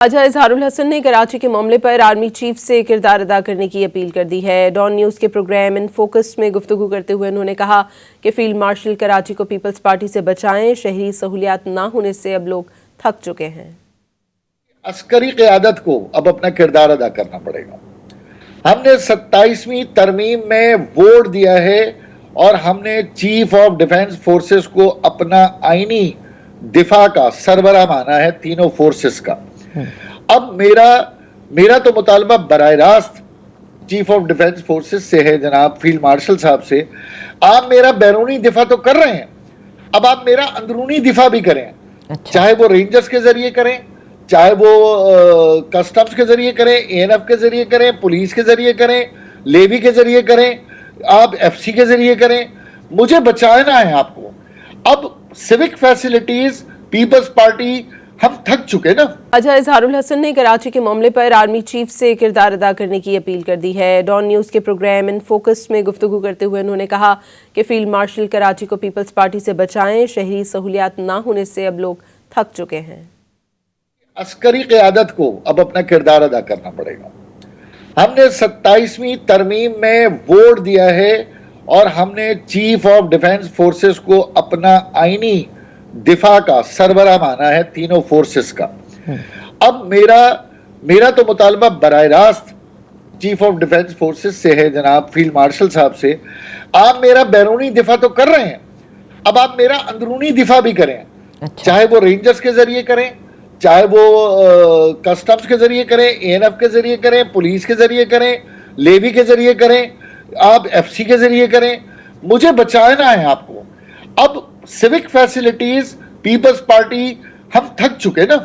ख्वाजा इजहारुल हसन ने कराची के मामले पर आर्मी चीफ से किरदार अदा करने की अपील कर दी है। डॉन न्यूज़ के प्रोग्राम इन फोकस में गुफ्तगू करते हुए उन्होंने कहा कि फील्ड मार्शल कराची को पीपल्स पार्टी से बचाएं। शहरी सहूलियात ना होने से अब लोग थक चुके हैं। अस्करी क़यादत को अब अपना किरदार अदा करना पड़ेगा। हमने 27वीं तरमीम में वोट दिया है और हमने चीफ ऑफ डिफेंस फोर्सेस को अपना आईनी दिफा का सरबराह माना है, तीनों फोर्सेस का। अब मेरा तो मुतालबा बराह रास्त चीफ ऑफ डिफेंस फोर्सेस से है, जनाब फील्ड मार्शल साहब से। आप मेरा बैरूनी दिफा तो कर रहे हैं, अब आप मेरा अंदरूनी दिफा भी करें। अच्छा। चाहे वो रेंजर्स के जरिए करें, चाहे वो कस्टम्स के जरिए करें, एएनएफ के जरिए करें, पुलिस के जरिए करें, लेवी के जरिए करें, आप एफसी के जरिए करें। मुझे बचाना है आपको। अब सिविक फैसिलिटीज, पीपल्स पार्टी, हम थक चुके ना। ख्वाजा इजहारुल हसन ने कराची के मामले पर आर्मी चीफ से किरदार अदा करने की अपील कर दी है। डॉन न्यूज़ के प्रोग्राम इन फोकस में गुफ्तगू करते हुए उन्होंने कहा कि फील्ड मार्शल कराची को पीपल्स पार्टी से बचाएं। शहरी सहूलियात ना होने से अब लोग थक चुके हैं। अस्करी क़यादत को अब अपना किरदार अदा करना पड़ेगा। हमने 27वीं तरमीम में वोट दिया है और हमने चीफ ऑफ डिफेंस फोर्सेस को अपना आईनी दिफा का सरबराह माना है, तीनों फोर्सेस का। अब मेरा तो मुतालबा बराह रास्त चीफ ऑफ डिफेंस फोर्सेस से है, जनाब फील्ड मार्शल साहब से। आप मेरा बैरूनी दिफा तो कर रहे हैं, अब आप मेरा अंदरूनी दिफा भी करें। अच्छा। चाहे वो रेंजर्स के जरिए करें, चाहे वो कस्टम्स के जरिए करें, एएनएफ के जरिए करें, पुलिस के जरिए करें, लेवी के जरिए करें, आप एफसी के जरिए करें। मुझे बचाना है आपको। अब सिविक फैसिलिटीज, पीपल्स पार्टी, हम थक चुके ना।